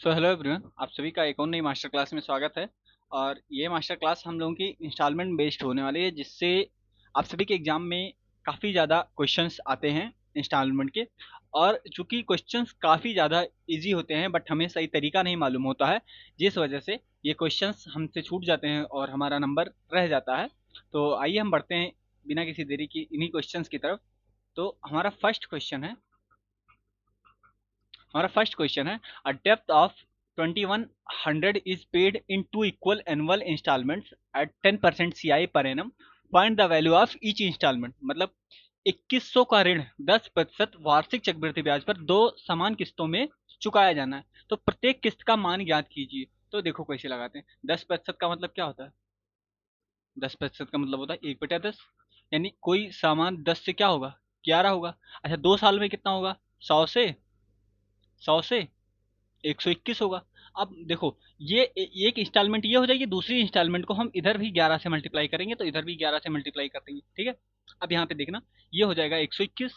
So hello everyone, आप सभी का एक और नई मास्टर क्लास में स्वागत है। और ये मास्टर क्लास हम लोगों की इंस्टॉलमेंट बेस्ड होने वाली है, जिससे आप सभी के एग्जाम में काफ़ी ज़्यादा क्वेश्चंस आते हैं इंस्टॉलमेंट के। और चूंकि क्वेश्चंस काफ़ी ज़्यादा इजी होते हैं बट हमें सही तरीका नहीं मालूम होता है, जिस वजह से ये क्वेश्चंस हमसे छूट जाते हैं और हमारा नंबर रह जाता है। तो आइए हम बढ़ते हैं बिना किसी देरी की इन्हीं क्वेश्चंस की तरफ। तो हमारा फर्स्ट क्वेश्चन है, a depth of 2100 is paid in two equal annual installments at 10% CI per annum. Find the value of each instalment. मतलब 2100 का ऋण 10% वार्षिक चक्रवृद्धि ब्याज पर दो समान किस्तों में चुकाया जाना है, तो प्रत्येक किस्त का मान ज्ञात कीजिए। तो देखो कैसे लगाते हैं। 10% का मतलब क्या होता है? 10% का मतलब होता है 1/10। यानी कोई सामान 10 से क्या होगा? 11 होगा। अच्छा, 2 साल में कितना होगा? 100 से 121 होगा। अब देखो, ये एक इंस्टॉलमेंट ये हो जाएगी, दूसरी इंस्टॉलमेंट को हम इधर भी 11 से मल्टीप्लाई करेंगे तो इधर भी 11 से मल्टीप्लाई कर देंगे, ठीक है। अब यहाँ पे देखना, ये हो जाएगा 121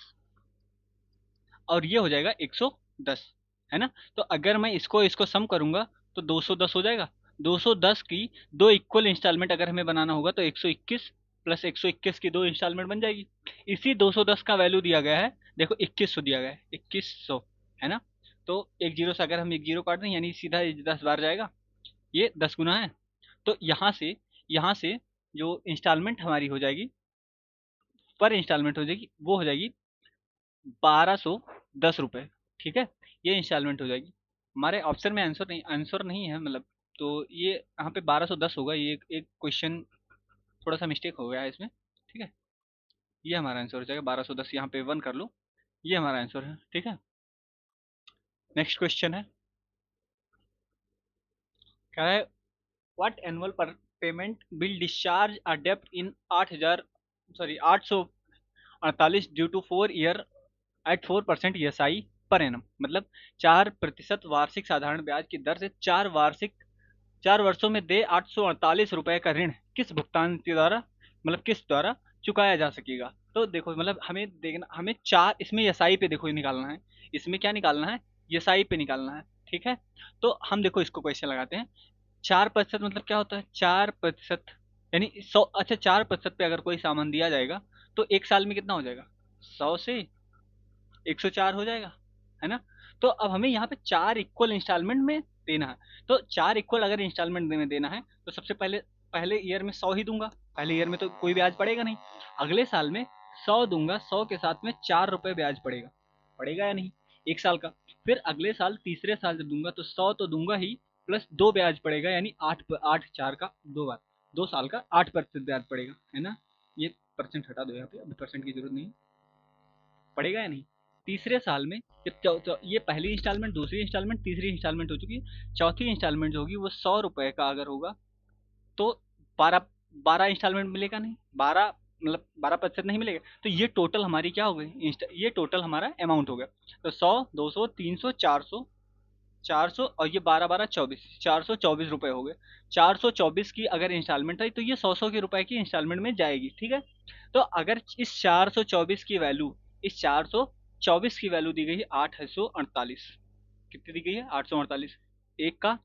और ये हो जाएगा 110, है ना। तो अगर मैं इसको इसको सम करूंगा तो 210 हो जाएगा। 210 की दो इक्वल इंस्टॉलमेंट अगर हमें बनाना होगा तो 121 प्लस 121 की दो इंस्टॉलमेंट बन जाएगी। इसी 210 का वैल्यू दिया गया है, देखो 2100 दिया गया है, 2100, है ना। तो एक जीरो से अगर हम एक जीरो काट दें यानी सीधा ये 10 बार जाएगा, ये 10 गुना है। तो यहाँ से जो इंस्टॉलमेंट हमारी हो जाएगी, पर इंस्टॉलमेंट हो जाएगी, वो हो जाएगी 1210 रुपये, ठीक है। ये इंस्टॉलमेंट हो जाएगी। हमारे ऑप्शन में आंसर नहीं है, मतलब। तो ये यहाँ पे 1210 होगा। ये एक क्वेश्चन थोड़ा सा मिस्टेक हो गया है इसमें, ठीक है। ये हमारा आंसर हो जाएगा 1210, यहाँ पे 1 कर लो। ये हमारा आंसर है, ठीक है। नेक्स्ट क्वेश्चन है, क्या है, what annual per payment will discharge a डेप्ट in 8000 sorry 848 due to 4 year at 4% ESI per annum. मतलब 4% वार्षिक साधारण ब्याज की दर से 4 वर्षों में दे 848 रुपए का ऋण किस भुगतान के द्वारा, मतलब किस द्वारा चुकाया जा सकेगा। तो देखो, मतलब हमें देखना, हमें चार इसमें एसआई पे देखो ये निकालना है। इसमें क्या निकालना है? एसआई पे निकालना है, ठीक है। तो हम देखो इसको क्वेश्चन लगाते हैं। 4% मतलब क्या होता है? 4% यानी 100। अच्छा, 4% पे अगर कोई सामान दिया जाएगा तो एक साल में कितना हो जाएगा? 100 से 104 हो जाएगा, है ना। तो अब हमें यहाँ पे 4 इक्वल इंस्टॉलमेंट में देना है। तो 4 इक्वल अगर इंस्टॉलमेंट में देना है तो सबसे पहले पहले ईयर में 100 ही दूंगा। पहले ईयर में तो कोई ब्याज पड़ेगा नहीं। अगले साल में 100 दूंगा, 100 के साथ में 4 रुपए ब्याज पड़ेगा। पड़ेगा या नहीं? एक साल का। फिर अगले साल तीसरे साल जब दूंगा तो 100 तो दूंगा ही, प्लस दो ब्याज पड़ेगा, यानी आठ आठ चार का 2 बार, 2 साल का 8% ब्याज पड़ेगा, है ना। ये परसेंट हटा दो यहाँ पे, अभी परसेंट की जरूरत नहीं। पड़ेगा या नहीं? तीसरे साल में ये पहली इंस्टॉलमेंट, दूसरी इंस्टॉलमेंट, तीसरी इंस्टॉलमेंट हो चुकी है। चौथी इंस्टॉलमेंट जो होगी वो 100 रुपए का अगर होगा तो 12 12 इंस्टॉलमेंट मिलेगा नहीं, 12 मतलब 12% नहीं मिलेगा। तो ये टोटल हमारी क्या हो गई? ये टोटल हमारा अमाउंट हो गया। तो 100, 200, 300, 400, 400 और ये 12 12 24, 424 रुपए हो गए। 424 की अगर इंस्टॉलमेंट है तो ये 100 के रुपए की इंस्टॉलमेंट में जाएगी, ठीक है। तो अगर इस 424 की वैल्यू, इस 424 की वैल्यू दी गई है 848। कितनी दी गई है? 848। एक का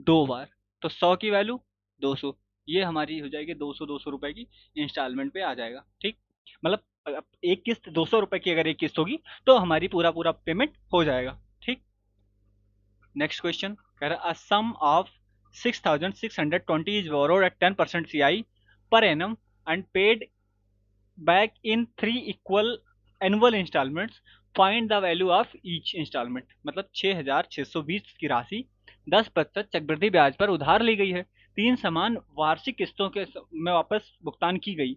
2 बार, तो 100 की वैल्यू 200। ये हमारी हो जाएगी 200 की इंस्टॉलमेंट पे आ जाएगा, ठीक। मतलब एक किस्त 200 रुपए की अगर एक किस्त होगी तो हमारी पूरा पूरा पेमेंट हो जाएगा, ठीक। नेक्स्ट क्वेश्चन कह रहा, a sum of 6620 is borrowed at 10% CI per annum and paid back in 3 equal annual instalments. Find the value of each instalment. मतलब 6620 की राशि 10% चक्रवृद्धि ब्याज पर उधार ली गई है, 3 समान वार्षिक किस्तों के में वापस भुगतान की गई।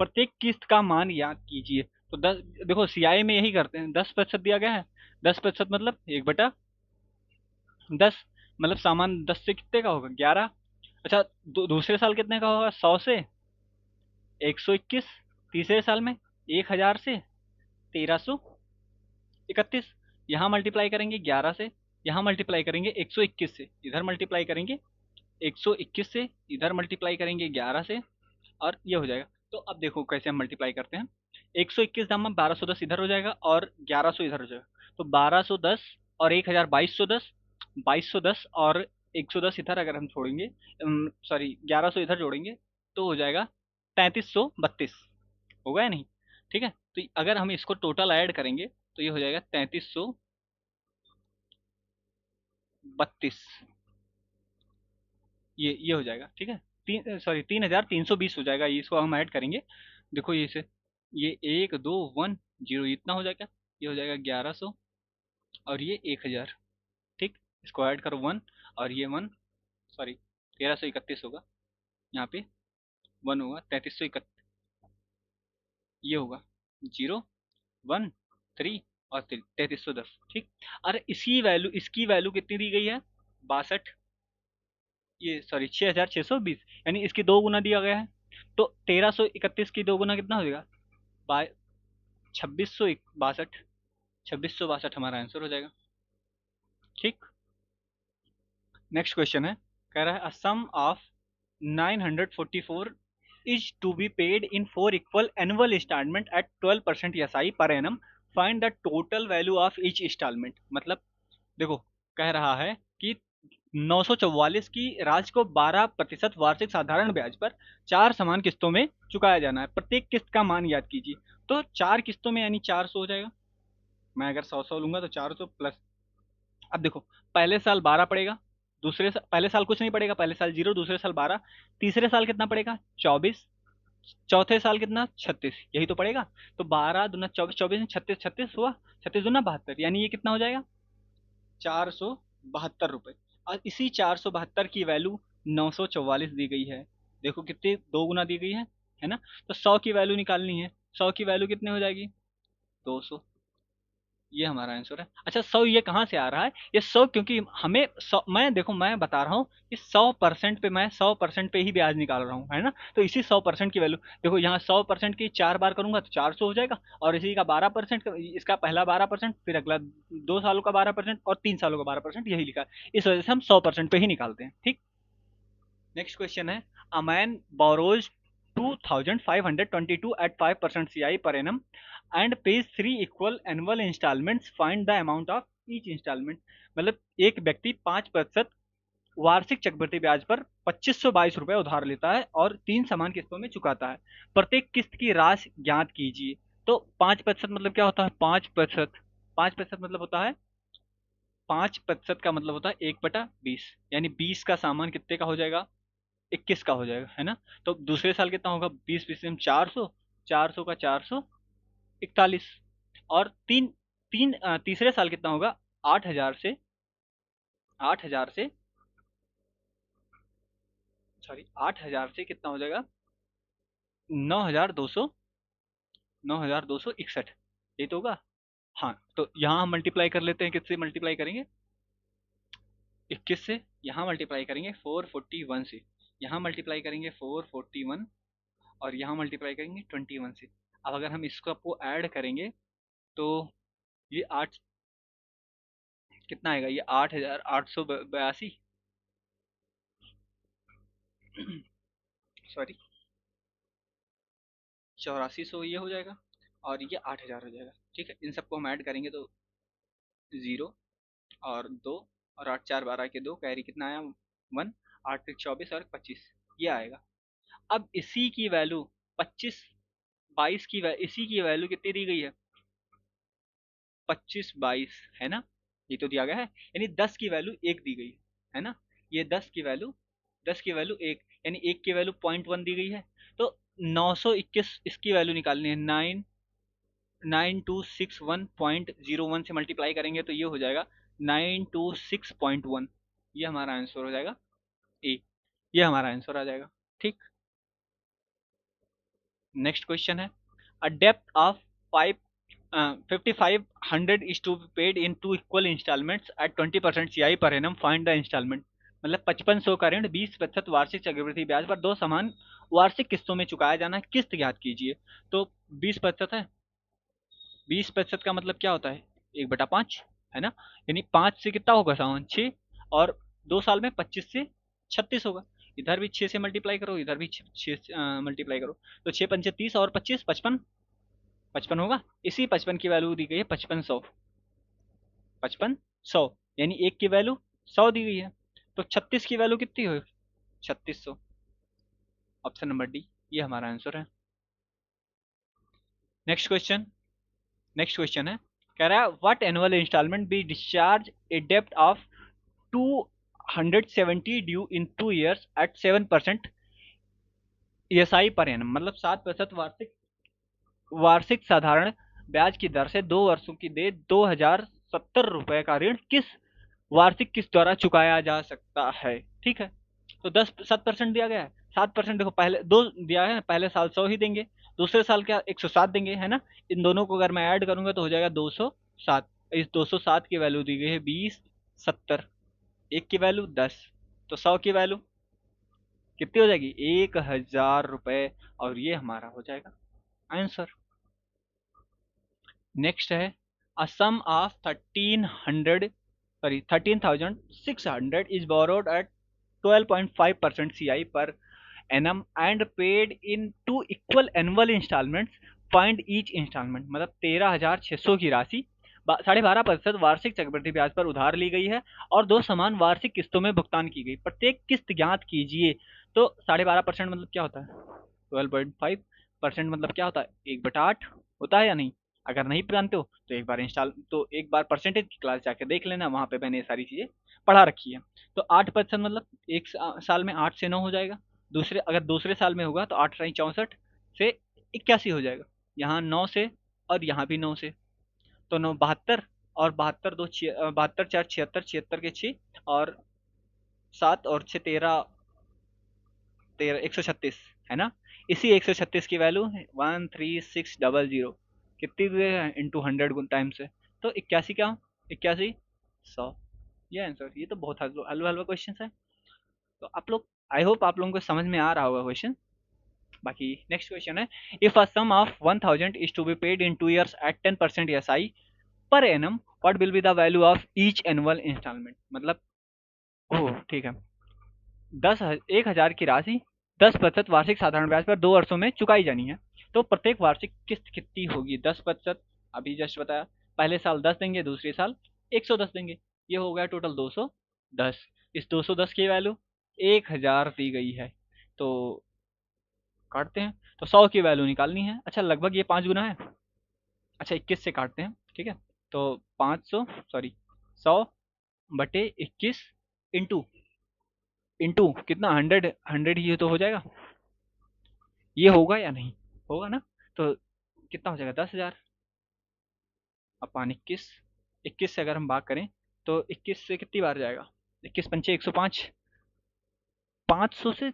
प्रत्येक किस्त का मान ज्ञात कीजिए। तो 10, देखो सीआई में यही करते हैं, 10% दिया गया है। 10% मतलब 1/10। मतलब सामान 10 से कितने का होगा? 11। अच्छा, दूसरे साल कितने का होगा? 100 से 121। तीसरे साल में 1000 से 1331। यहाँ मल्टीप्लाई करेंगे 11 से, यहाँ मल्टीप्लाई करेंगे 121 से, इधर मल्टीप्लाई करेंगे 121 से, इधर मल्टीप्लाई करेंगे 11 से, और ये हो जाएगा। तो अब देखो कैसे हम मल्टीप्लाई करते हैं। 121 दाम में 1210 इधर हो जाएगा और 1100 इधर हो जाएगा। तो 1210 और 1000 2210, 2210 और 110 इधर अगर हम छोड़ेंगे, सॉरी 1100 इधर जोड़ेंगे तो हो जाएगा 3332। होगा या नहीं? ठीक है, तो अगर हम इसको टोटल ऐड करेंगे तो ये हो जाएगा 3332। ये हो जाएगा, ठीक है। 3320 हो जाएगा, ये इसको हम ऐड करेंगे। देखो ये से, ये 1210 इतना हो जाएगा, ये हो जाएगा 1100 और ये 1000। ठीक, इसको ऐड करो 1 और ये 1, सॉरी 1331 होगा, यहाँ पे 1 होगा, 3331, ये होगा 013 और 3310। ठीक, अरे इसकी वैल्यू कितनी दी गई है? 62, ये सॉरी 6620, यानी इसकी दो गुना दिया गया है। तो 1331 की दो गुना कितना हो जाएगा? बाय 2662, 2662 हमारा आंसर हो जाएगा। ठीक, नेक्स्ट क्वेश्चन है, कह रहा है a sum of 944 is to be paid in 4 equal annual instalment at 12% SI per annum, find the total value of each instalment. मतलब देखो, कह रहा है कि 944 की राशि को 12% वार्षिक साधारण ब्याज पर 4 समान किस्तों में चुकाया जाना है, प्रत्येक किस्त का मान याद कीजिए। तो 4 किस्तों में यानी 400 हो जाएगा। मैं अगर 100 लूंगा तो 400 प्लस, अब देखो पहले साल 12 पड़ेगा, दूसरे साल, पहले साल कुछ नहीं पड़ेगा, पहले साल 0, दूसरे साल 12, तीसरे साल कितना पड़ेगा? 24, चौथे साल कितना? 36, यही तो पड़ेगा। तो 12 दूना 24, 24 36, 36 हुआ, 36 दूना 72, यानी ये कितना हो जाएगा? 472 रुपये। और इसी 472 की वैल्यू 944 दी गई है। देखो कितनी दो गुना दी गई है ना? तो 100 की वैल्यू निकालनी है, 100 की वैल्यू कितनी हो जाएगी? 200। ये हमारा आंसर है। अच्छा 100 ये कहाँ से आ रहा है? ये 100 क्योंकि हमें 100, मैं देखो मैं बता रहा हूँ कि 100% पे मैं 100% पे ही ब्याज निकाल रहा हूँ, है ना? तो इसी 100% की वैल्यू देखो, यहाँ 100% की 4 बार करूंगा तो 400 हो जाएगा, और इसी का 12%, इसका पहला 12%, फिर अगला 2 सालों का 12% और 3 सालों का 12%, यही लिखा है। इस वजह से हम 100% पे ही निकालते हैं। ठीक, नेक्स्ट क्वेश्चन है, a man borrows 2522 at 5% CI per annum and pays 3 equal annual instalments, find the amount of each instalment. मतलब एक व्यक्ति 5% वार्षिक चक्रवृद्धि ब्याज पर 2522 रुपये उधार लेता है और 3 समान किस्तों में चुकाता है, प्रत्येक किस्त की राशि ज्ञात कीजिए। तो 5% मतलब क्या होता है? 5%, 5% मतलब होता है, 5% का मतलब होता है 1/20, यानी 20 का सामान कितने का हो जाएगा? 21 का हो जाएगा, है ना? तो दूसरे साल कितना होगा? 20 में 400, 400 का 441, और तीन तीन तीसरे साल कितना होगा? 8000 से, 8000 से, सॉरी 8000 से कितना हो जाएगा? 9200, 9261, ये तो होगा। हाँ, तो यहाँ हम मल्टीप्लाई कर लेते हैं, किससे मल्टीप्लाई करेंगे? 21 से, यहाँ मल्टीप्लाई करेंगे 441 से, यहाँ मल्टीप्लाई करेंगे 441, और यहाँ मल्टीप्लाई करेंगे 21 से। अब अगर हम इसको आपको ऐड करेंगे तो ये 8 कितना आएगा? ये 8882, सॉरी 8400 ये हो जाएगा, और ये 8000 हो जाएगा। ठीक है, इन सबको हम ऐड करेंगे तो 0 और 2 और 8 4 12 के 2, कैरी कितना आया? 1, 8 3 24 और 25, ये आएगा। अब इसी की वैल्यू 25 22 की इसी की वैल्यू कितनी दी गई है? 25 22, है ना? ये तो दिया गया है, यानी 10 की वैल्यू 1 दी गई है ना? ये 10 की वैल्यू 1, यानी 1 की वैल्यू 0.1 दी गई है। तो 921 इसकी वैल्यू निकालनी है, 9261.01 से मल्टीप्लाई करेंगे तो ये हो जाएगा 926.1, ये हमारा आंसर हो जाएगा ए, ये हमारा आंसर आ जाएगा। ठीक, नेक्स्ट क्वेश्चन है, a depth of 5500 is to be paid in 2 equal instalments at 20% CI per annum, find the instalment. मतलब 5500 का ऋण 20% वार्षिक चक्रवृद्धि ब्याज पर 2 समान वार्षिक किस्तों में चुकाया जाना है, किस्त ज्ञात कीजिए। तो 20% है, 20% का मतलब क्या होता है? 1/5, है ना? यानी 5 से कितना होगा सामान? 6, और 2 साल में 25 से 36 होगा। इधर भी 6 से मल्टीप्लाई करो, इधर भी 6 से मल्टीप्लाई करो, तो 6 पंचे 30 और 25 55, 55 होगा। इसी 55 की वैल्यू दी गई है 5500, 5500, यानी एक की वैल्यू 100 दी गई है, तो 36 की वैल्यू कितनी हो? 3600। ऑप्शन नंबर डी ये हमारा आंसर है। Next question. नेक्स्ट क्वेश्चन है, कह रहा है what annual instalment be discharge a डेप्ट of 270 due in 2 years at 7% ESI per annum, मतलब 7% वार्षिक वार्षिक साधारण ब्याज की दर से 2 वर्षों की दे 2070 रुपए का ऋण किस वार्षिक किस्त द्वारा चुकाया जा सकता है? ठीक है, तो 7% दिया गया है। 7% देखो, पहले दो दिया है, पहले साल 100 ही देंगे, दूसरे साल क्या 107 देंगे, है ना। इन दोनों को अगर मैं ऐड करूंगा तो हो जाएगा 207। इस 207 की वैल्यू दी गई है 20, 70, एक की वैल्यू 10, तो 100 की वैल्यू कितनी हो जाएगी? 1000 रुपए, और ये हमारा हो जाएगा आंसर। नेक्स्ट है, a sum of 13,600 is borrowed at 12.5% CI per annum and paid in 2 equal annual instalments, find each instalment, मतलब 13,600 की राशि 12.5% वार्षिक चक्रवृद्धि ब्याज पर उधार ली गई है और दो समान वार्षिक किस्तों में भुगतान की गई, प्रत्येक किस्त ज्ञात कीजिए। तो 12.5% मतलब क्या होता है? 12.5% मतलब क्या होता है? 1/8 होता है या नहीं? अगर नहीं जानते हो तो एक बार परसेंटेज की क्लास जाके देख लेना, वहां पे मैंने ये सारी चीजें पढ़ा रखी है। तो 8% मतलब एक साल में 8 से 9 हो जाएगा। दूसरे अगर दूसरे साल में होगा तो 8×64 से 81 हो जाएगा, यहाँ 9 से और यहाँ भी 9 से, तो 9 72, और 72 4 76, 76 के 6 और 7 और 6 13, 136, है ना। इसी 136 की वैल्यू 13600 कितनी दे इंटू 100 टाइम से, तो 81 क्या, 81 100, ये आंसर। ये तो बहुत हलवा हलवा हलवा क्वेश्चन है। तो आप लोग, आई होप आप लोगों को समझ में आ रहा होगा क्वेश्चन। बाकी नेक्स्ट क्वेश्चन है, if a sum of 1000 is to be paid in 2 years at 10% ESI per annum, what will be the value of each annual instalment, मतलब ओह ठीक है, 1,000 की राशि 10% वार्षिक साधारण ब्याज पर 2 वर्षों में चुकाई जानी है, तो प्रत्येक वार्षिक किस्त कितनी होगी? 10%, अभी जस्ट बताया, पहले साल 10 देंगे, दूसरे साल 110 देंगे, ये हो गया टोटल 210। इस 210 की वैल्यू 1,000 दी गई है, तो काटते हैं, तो 100 की वैल्यू निकालनी है। अच्छा, लगभग ये 5 गुना है। अच्छा, 21 से काटते हैं, ठीक है। तो 500, सॉरी 100/21 इंटू इंटू कितना, 100 ही तो हो जाएगा, ये होगा या नहीं? होगा ना। तो कितना हो जाएगा? 10,000 अपान 21। 21 से अगर हम भाग करें तो 21 से कितनी बार जाएगा? 21 पंचे 105, 500 से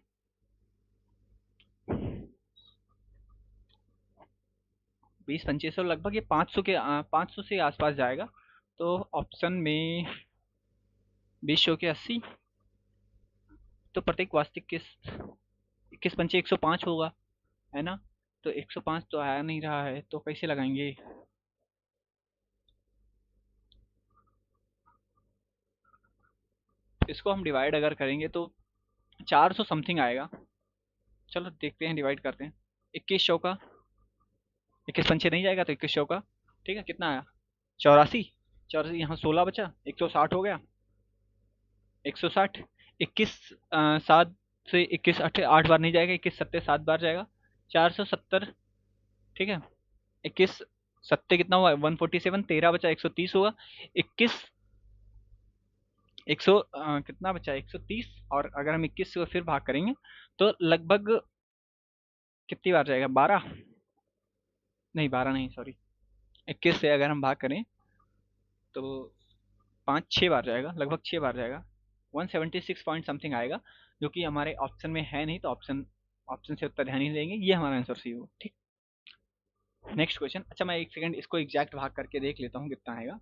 20 पंचे 100, लगभग ये 500 से आसपास जाएगा। तो ऑप्शन में 20 के 80, तो प्रत्येक वास्तविक किस्त 21 पंचे 105 होगा, है ना। तो 105 तो आया नहीं रहा है, तो कैसे लगाएंगे? इसको हम डिवाइड अगर करेंगे तो 400 समथिंग आएगा। चलो देखते हैं, डिवाइड करते हैं। 21 चौका, 21 पंचे नहीं जाएगा तो 21 चौका, ठीक है, कितना आया? 84। 84, यहाँ 16 बचा, 160 हो गया। 160, 7 से 21 8 बार नहीं जाएगा, 21 सत्ते 7 बार जाएगा, 470, ठीक है। 21 सत्ते कितना हुआ? 147, 13 बचा, 130 होगा। 21 कितना बचा? 130, और अगर हम 21 से फिर भाग करेंगे तो लगभग कितनी बार जाएगा? 12 नहीं, 12 नहीं, सॉरी, 21 से अगर हम भाग करें तो 5 6 बार जाएगा, लगभग 6 बार जाएगा। 176 पॉइंट समथिंग आएगा, जो कि हमारे ऑप्शन में है नहीं, तो ऑप्शन ऑप्शन से उत्तर ध्यान ही देंगे, ये हमारा आंसर सी होगा, ठीक। Next question. अच्छा, मैं एक सेकंड इसको एग्जैक्ट भाग करके देख लेता हूँ कितना आएगा।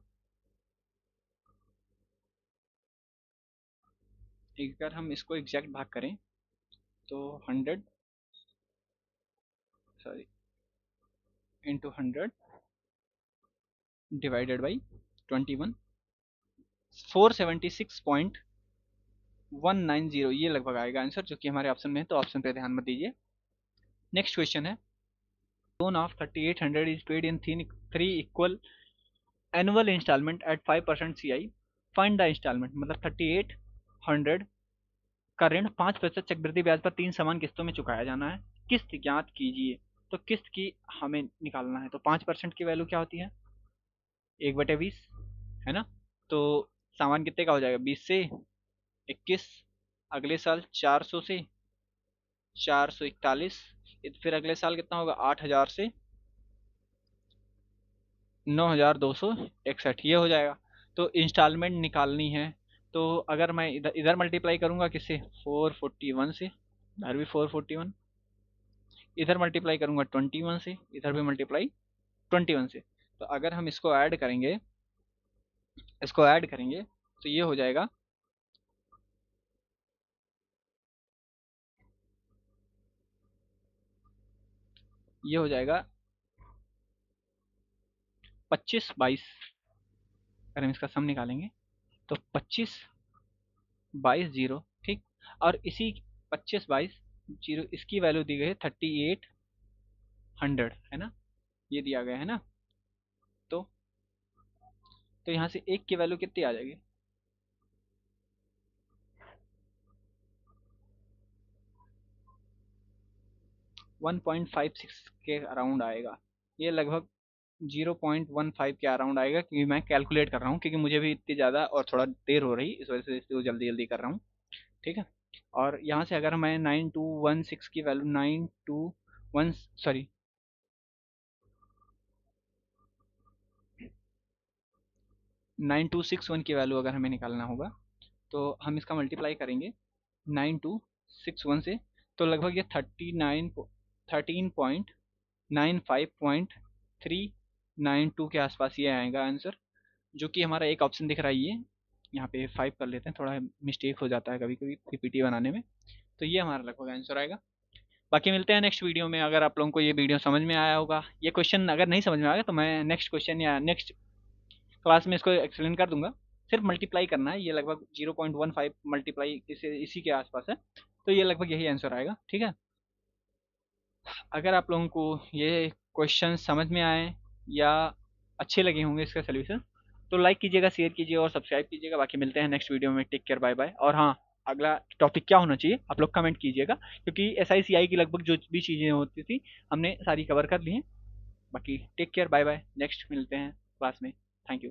अगर हम इसको एग्जैक्ट भाग करें तो 100, सॉरी, इंटू 100 डिवाइडेड बाई 21, 476.190, ये लगभग आएगा आंसर, जो कि हमारे ऑप्शन में है, तो ऑप्शन पे ध्यान मत दीजिए। नेक्स्ट क्वेश्चन है, loan of 3800 is paid in 3 equal annual instalment at 5% CI find the instalment, मतलब 3800 का ऋण 5% चक्रवृद्धि ब्याज पर 3 समान किस्तों में चुकाया जाना है, किस्त ज्ञात कीजिए। तो किस्त की हमें निकालना है, तो 5% की वैल्यू क्या होती है, 1/20, है ना। तो सामान कितने का हो जाएगा, 20 से 21, अगले साल 400 से 441, फिर अगले साल कितना होगा, 8000 से 9261, ये हो जाएगा। तो इंस्टॉलमेंट निकालनी है, तो अगर मैं इधर इधर मल्टीप्लाई करूंगा किससे, 441 से, इधर भी 441, इधर मल्टीप्लाई करूंगा 21 से, इधर भी मल्टीप्लाई 21 से। तो अगर हम इसको ऐड करेंगे तो ये हो जाएगा, ये हो जाएगा 25 22। अगर हम इसका सम निकालेंगे तो 25 22 0, ठीक। और इसी 25 22 0 इसकी वैल्यू दी गई है 3800, है ना, ये दिया गया है ना। तो यहाँ से एक की वैल्यू कितनी आ जाएगी, 1.56 के अराउंड आएगा, ये लगभग 0.15 के अराउंड आएगा, क्योंकि मैं कैलकुलेट कर रहा हूँ, क्योंकि मुझे भी इतनी ज़्यादा और थोड़ा देर हो रही, इस वजह से इसको जल्दी जल्दी कर रहा हूँ, ठीक है। और यहाँ से अगर मैं 9216 की वैल्यू 921 सॉरी 9261 की वैल्यू अगर हमें निकालना होगा, तो हम इसका मल्टीप्लाई करेंगे 9261 से, तो लगभग ये 13.95.392 के आसपास ये आएगा आंसर, जो कि हमारा एक ऑप्शन दिख रहा है ये, यहाँ पे 5 कर लेते हैं, थोड़ा मिस्टेक हो जाता है कभी कभी पीपीटी बनाने में। तो ये हमारा लगभग आंसर आएगा। बाकी मिलते हैं नेक्स्ट वीडियो में। अगर आप लोगों को ये वीडियो समझ में आया होगा, ये क्वेश्चन अगर नहीं समझ में आया तो मैं नेक्स्ट क्वेश्चन या नेक्स्ट क्लास में इसको एक्सप्लेन कर दूंगा। सिर्फ मल्टीप्लाई करना है, ये लगभग 0.15 मल्टीप्लाई इसी के आसपास है, तो ये लगभग यही आंसर आएगा, ठीक है। अगर आप लोगों को ये क्वेश्चन समझ में आए या अच्छे लगे होंगे इसका सोल्यूशन, तो लाइक कीजिएगा, शेयर कीजिए और सब्सक्राइब कीजिएगा। बाकी मिलते हैं नेक्स्ट वीडियो में, टेक केयर, बाय बाय। और हाँ, अगला टॉपिक क्या होना चाहिए आप लोग कमेंट कीजिएगा, क्योंकि SICI की लगभग जो भी चीज़ें होती थी हमने सारी कवर कर ली हैं। बाकी take care, bye bye, next मिलते हैं क्लास में। Thank you.